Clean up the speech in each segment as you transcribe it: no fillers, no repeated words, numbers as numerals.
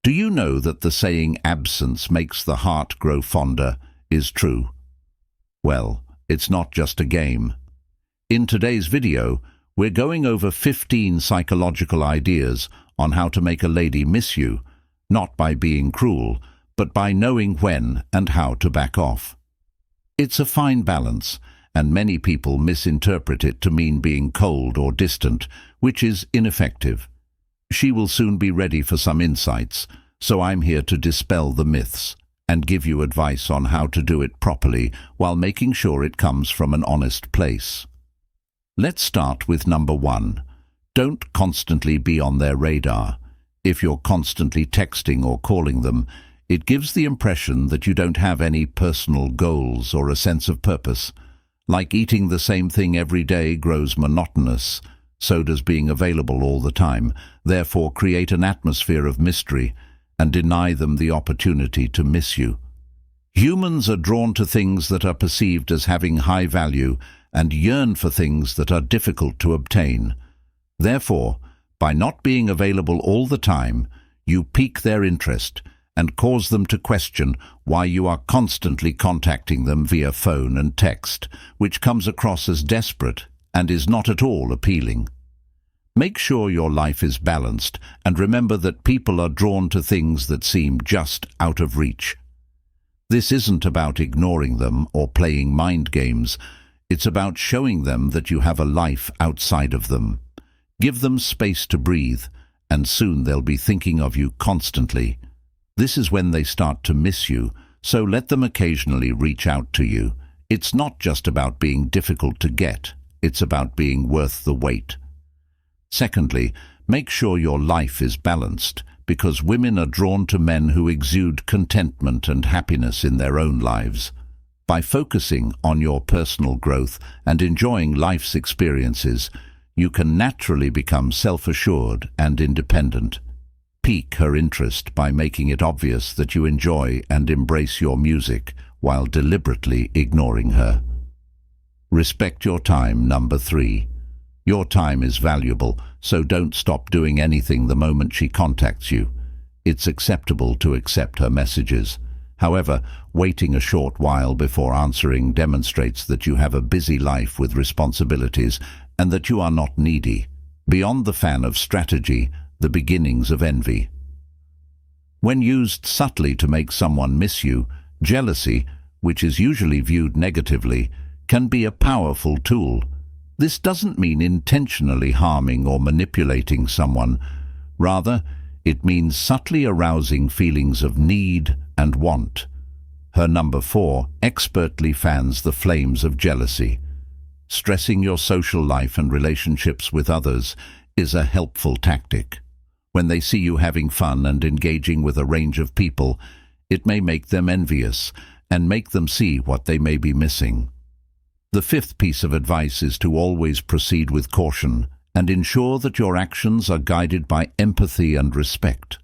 Do you know that the saying "absence makes the heart grow fonder" is true? Well, it's not just a game. In today's video, we're going over 15 psychological ideas on how to make a lady miss you, not by being cruel, but by knowing when and how to back off. It's a fine balance, and many people misinterpret it to mean being cold or distant, which is ineffective. She will soon be ready for some insights, so I'm here to dispel the myths and give you advice on how to do it properly while making sure it comes from an honest place. Let's start with number 1. Don't constantly be on their radar. If you're constantly texting or calling them, it gives the impression that you don't have any personal goals or a sense of purpose. Like eating the same thing every day grows monotonous, so does being available all the time. Therefore, create an atmosphere of mystery and deny them the opportunity to miss you. Humans are drawn to things that are perceived as having high value and yearn for things that are difficult to obtain. Therefore, by not being available all the time, you pique their interest and cause them to question why you are constantly contacting them via phone and text, which comes across as desperate and is not at all appealing. Make sure your life is balanced and remember that people are drawn to things that seem just out of reach. This isn't about ignoring them or playing mind games. It's about showing them that you have a life outside of them. Give them space to breathe, and soon they'll be thinking of you constantly. This is when they start to miss you, so let them occasionally reach out to you. It's not just about being difficult to get, it's about being worth the wait. Secondly, make sure your life is balanced, because women are drawn to men who exude contentment and happiness in their own lives. By focusing on your personal growth and enjoying life's experiences, you can naturally become self-assured and independent. Pique her interest by making it obvious that you enjoy and embrace your music while deliberately ignoring her. Respect your time, number 3. Your time is valuable, so don't stop doing anything the moment she contacts you. It's acceptable to accept her messages. However, waiting a short while before answering demonstrates that you have a busy life with responsibilities and that you are not needy. Beyond the fan of strategy, the beginnings of envy. When used subtly to make someone miss you, jealousy, which is usually viewed negatively, can be a powerful tool. This doesn't mean intentionally harming or manipulating someone. Rather, it means subtly arousing feelings of need and want. Her number 4 expertly fans the flames of jealousy. Stressing your social life and relationships with others is a helpful tactic. When they see you having fun and engaging with a range of people, it may make them envious and make them see what they may be missing. The 5th piece of advice is to always proceed with caution and ensure that your actions are guided by empathy and respect.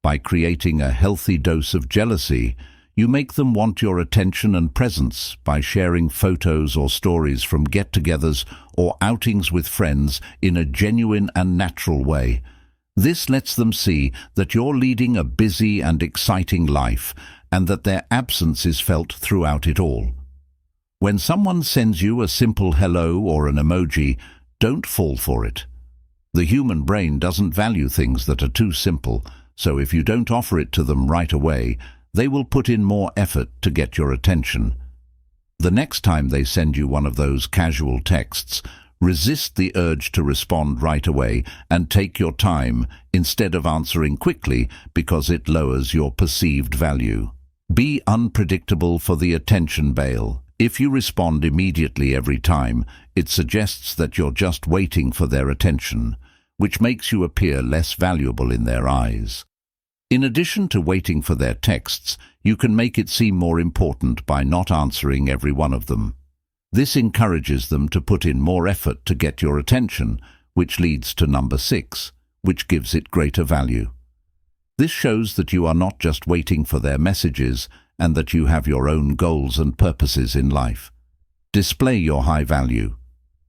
By creating a healthy dose of jealousy, you make them want your attention and presence by sharing photos or stories from get-togethers or outings with friends in a genuine and natural way. This lets them see that you're leading a busy and exciting life and that their absence is felt throughout it all. When someone sends you a simple hello or an emoji, don't fall for it. The human brain doesn't value things that are too simple, so if you don't offer it to them right away, they will put in more effort to get your attention. The next time they send you one of those casual texts, resist the urge to respond right away and take your time instead of answering quickly because it lowers your perceived value. Be unpredictable for the attention bail. If you respond immediately every time, it suggests that you're just waiting for their attention, which makes you appear less valuable in their eyes. In addition to waiting for their texts, you can make it seem more important by not answering every one of them. This encourages them to put in more effort to get your attention, which leads to number 6, which gives it greater value. This shows that you are not just waiting for their messages and that you have your own goals and purposes in life. Display your high value.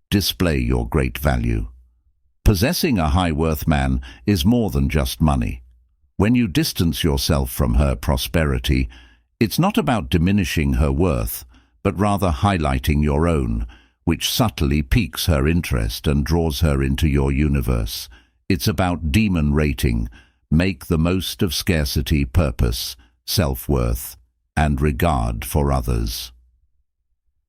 Display your great value. Possessing a high-worth man is more than just money. When you distance yourself from her prosperity, it's not about diminishing her worth, but rather highlighting your own, which subtly piques her interest and draws her into your universe. It's about demon rating. Make the most of scarcity, purpose, self-worth, and regard for others.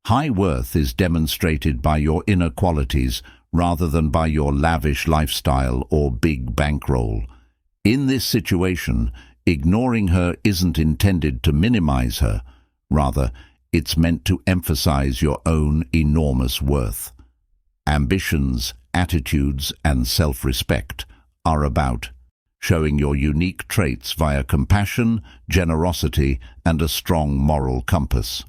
High worth is demonstrated by your inner qualities rather than by your lavish lifestyle or big bankroll. In this situation, ignoring her isn't intended to minimize her. Rather, it's meant to emphasize your own enormous worth. Ambitions, attitudes, and self-respect are about showing your unique traits via compassion, generosity, and a strong moral compass.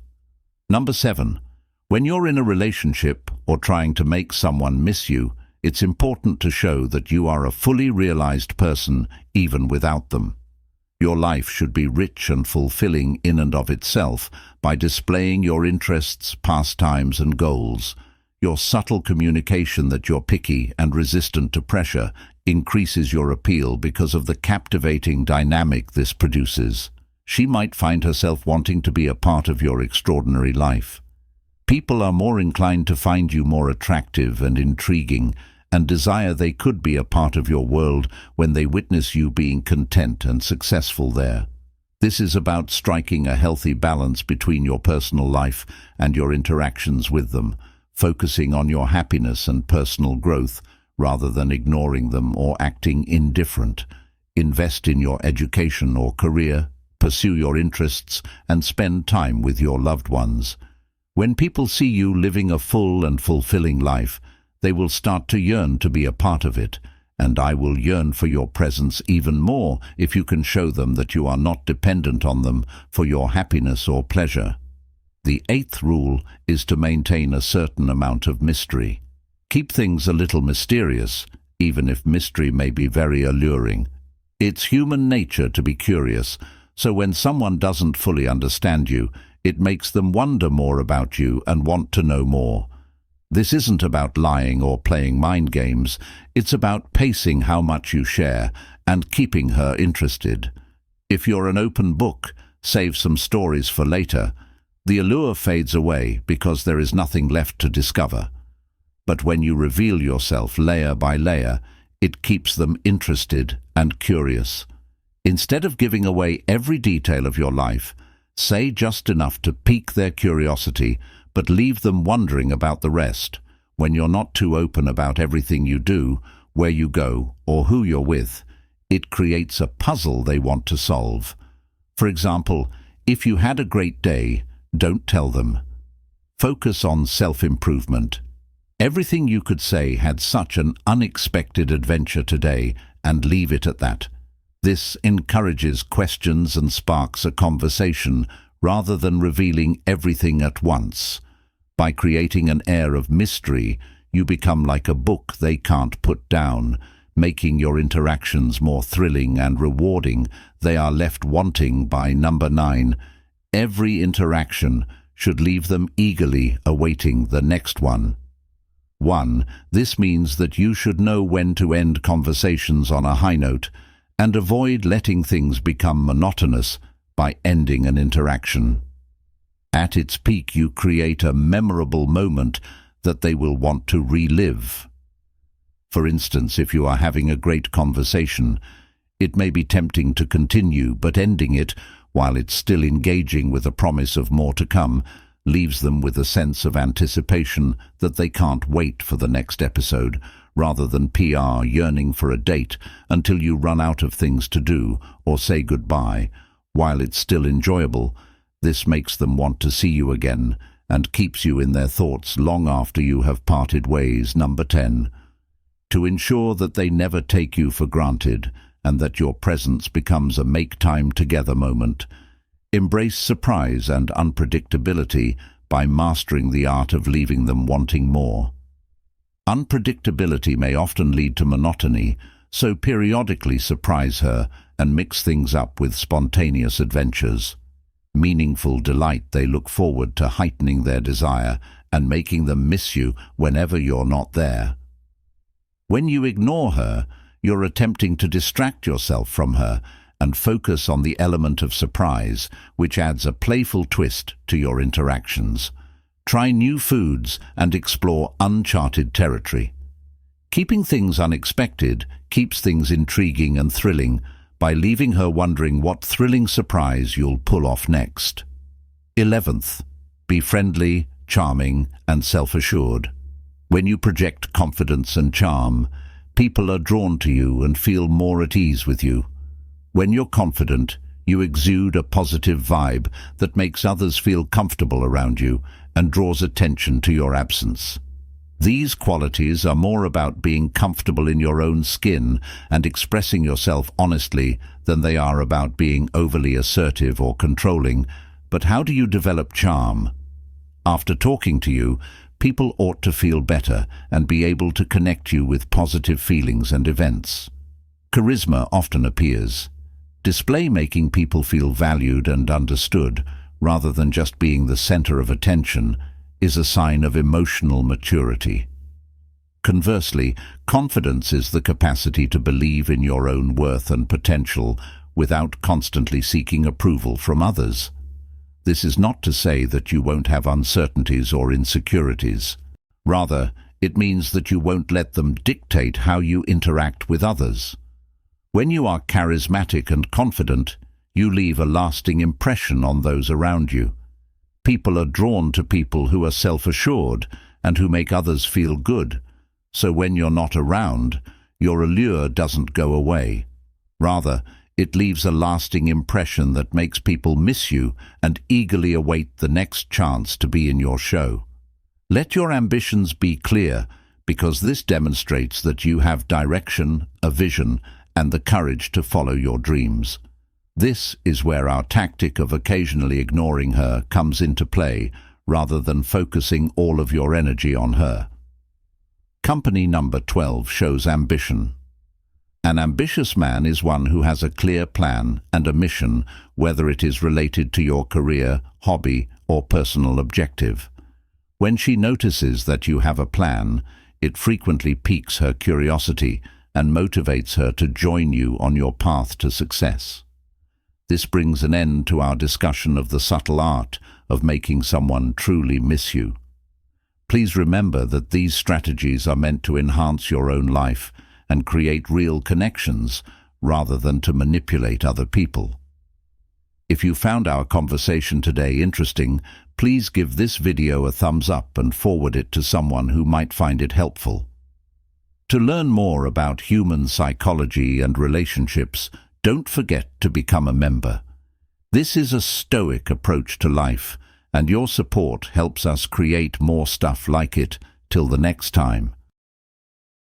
Number 7. When you're in a relationship or trying to make someone miss you, it's important to show that you are a fully realized person even without them. Your life should be rich and fulfilling in and of itself by displaying your interests, pastimes, and goals. Your subtle communication that you're picky and resistant to pressure increases your appeal because of the captivating dynamic this produces. She might find herself wanting to be a part of your extraordinary life. People are more inclined to find you more attractive and intriguing and desire they could be a part of your world when they witness you being content and successful there. This is about striking a healthy balance between your personal life and your interactions with them, focusing on your happiness and personal growth rather than ignoring them or acting indifferent. Invest in your education or career, pursue your interests, and spend time with your loved ones. When people see you living a full and fulfilling life, they will start to yearn to be a part of it, and I will yearn for your presence even more if you can show them that you are not dependent on them for your happiness or pleasure. The 8th rule is to maintain a certain amount of mystery. Keep things a little mysterious, even if mystery may be very alluring. It's human nature to be curious, so when someone doesn't fully understand you, it makes them wonder more about you and want to know more. This isn't about lying or playing mind games. It's about pacing how much you share and keeping her interested. If you're an open book, save some stories for later. The allure fades away because there is nothing left to discover. But when you reveal yourself layer by layer, it keeps them interested and curious. Instead of giving away every detail of your life, say just enough to pique their curiosity, but leave them wondering about the rest. When you're not too open about everything you do, where you go, or who you're with, it creates a puzzle they want to solve. For example, if you had a great day, don't tell them. Focus on self-improvement. Everything you could say had such an unexpected adventure today, and leave it at that. This encourages questions and sparks a conversation rather than revealing everything at once. By creating an air of mystery, you become like a book they can't put down, making your interactions more thrilling and rewarding. They are left wanting by number 9. Every interaction should leave them eagerly awaiting the next one. 1. This means that you should know when to end conversations on a high note and avoid letting things become monotonous by ending an interaction. At its peak, you create a memorable moment that they will want to relive. For instance, if you are having a great conversation, it may be tempting to continue, but ending it while it's still engaging with a promise of more to come leaves them with a sense of anticipation that they can't wait for the next episode, rather than PR yearning for a date until you run out of things to do or say goodbye. While it's still enjoyable, this makes them want to see you again and keeps you in their thoughts long after you have parted ways. Number 10. To ensure that they never take you for granted and that your presence becomes a make-time-together moment, embrace surprise and unpredictability by mastering the art of leaving them wanting more. Unpredictability may often lead to monotony, so periodically surprise her and mix things up with spontaneous adventures. Meaningful delight they look forward to heightening their desire and making them miss you whenever you're not there. When you ignore her, you're attempting to distract yourself from her and focus on the element of surprise, which adds a playful twist to your interactions. Try new foods and explore uncharted territory. Keeping things unexpected keeps things intriguing and thrilling by leaving her wondering what thrilling surprise you'll pull off next. 11th, be friendly, charming, and self-assured. When you project confidence and charm, people are drawn to you and feel more at ease with you. When you're confident, you exude a positive vibe that makes others feel comfortable around you and draws attention to your absence. These qualities are more about being comfortable in your own skin and expressing yourself honestly than they are about being overly assertive or controlling. But how do you develop charm? After talking to you, people ought to feel better and be able to connect you with positive feelings and events. Charisma often appears. Display making people feel valued and understood, rather than just being the center of attention, is a sign of emotional maturity. Conversely, confidence is the capacity to believe in your own worth and potential without constantly seeking approval from others. This is not to say that you won't have uncertainties or insecurities. Rather, it means that you won't let them dictate how you interact with others. When you are charismatic and confident, you leave a lasting impression on those around you. People are drawn to people who are self-assured and who make others feel good. So when you're not around, your allure doesn't go away. Rather, it leaves a lasting impression that makes people miss you and eagerly await the next chance to be in your show. Let your ambitions be clear, because this demonstrates that you have direction, a vision, and the courage to follow your dreams. This is where our tactic of occasionally ignoring her comes into play, rather than focusing all of your energy on her. Company number 12 shows ambition. An ambitious man is one who has a clear plan and a mission, whether it is related to your career, hobby, or personal objective. When she notices that you have a plan, it frequently piques her curiosity and motivates her to join you on your path to success. This brings an end to our discussion of the subtle art of making someone truly miss you. Please remember that these strategies are meant to enhance your own life and create real connections rather than to manipulate other people. If you found our conversation today interesting, please give this video a thumbs up and forward it to someone who might find it helpful. To learn more about human psychology and relationships, don't forget to become a member. This is a stoic approach to life, and your support helps us create more stuff like it. Till the next time.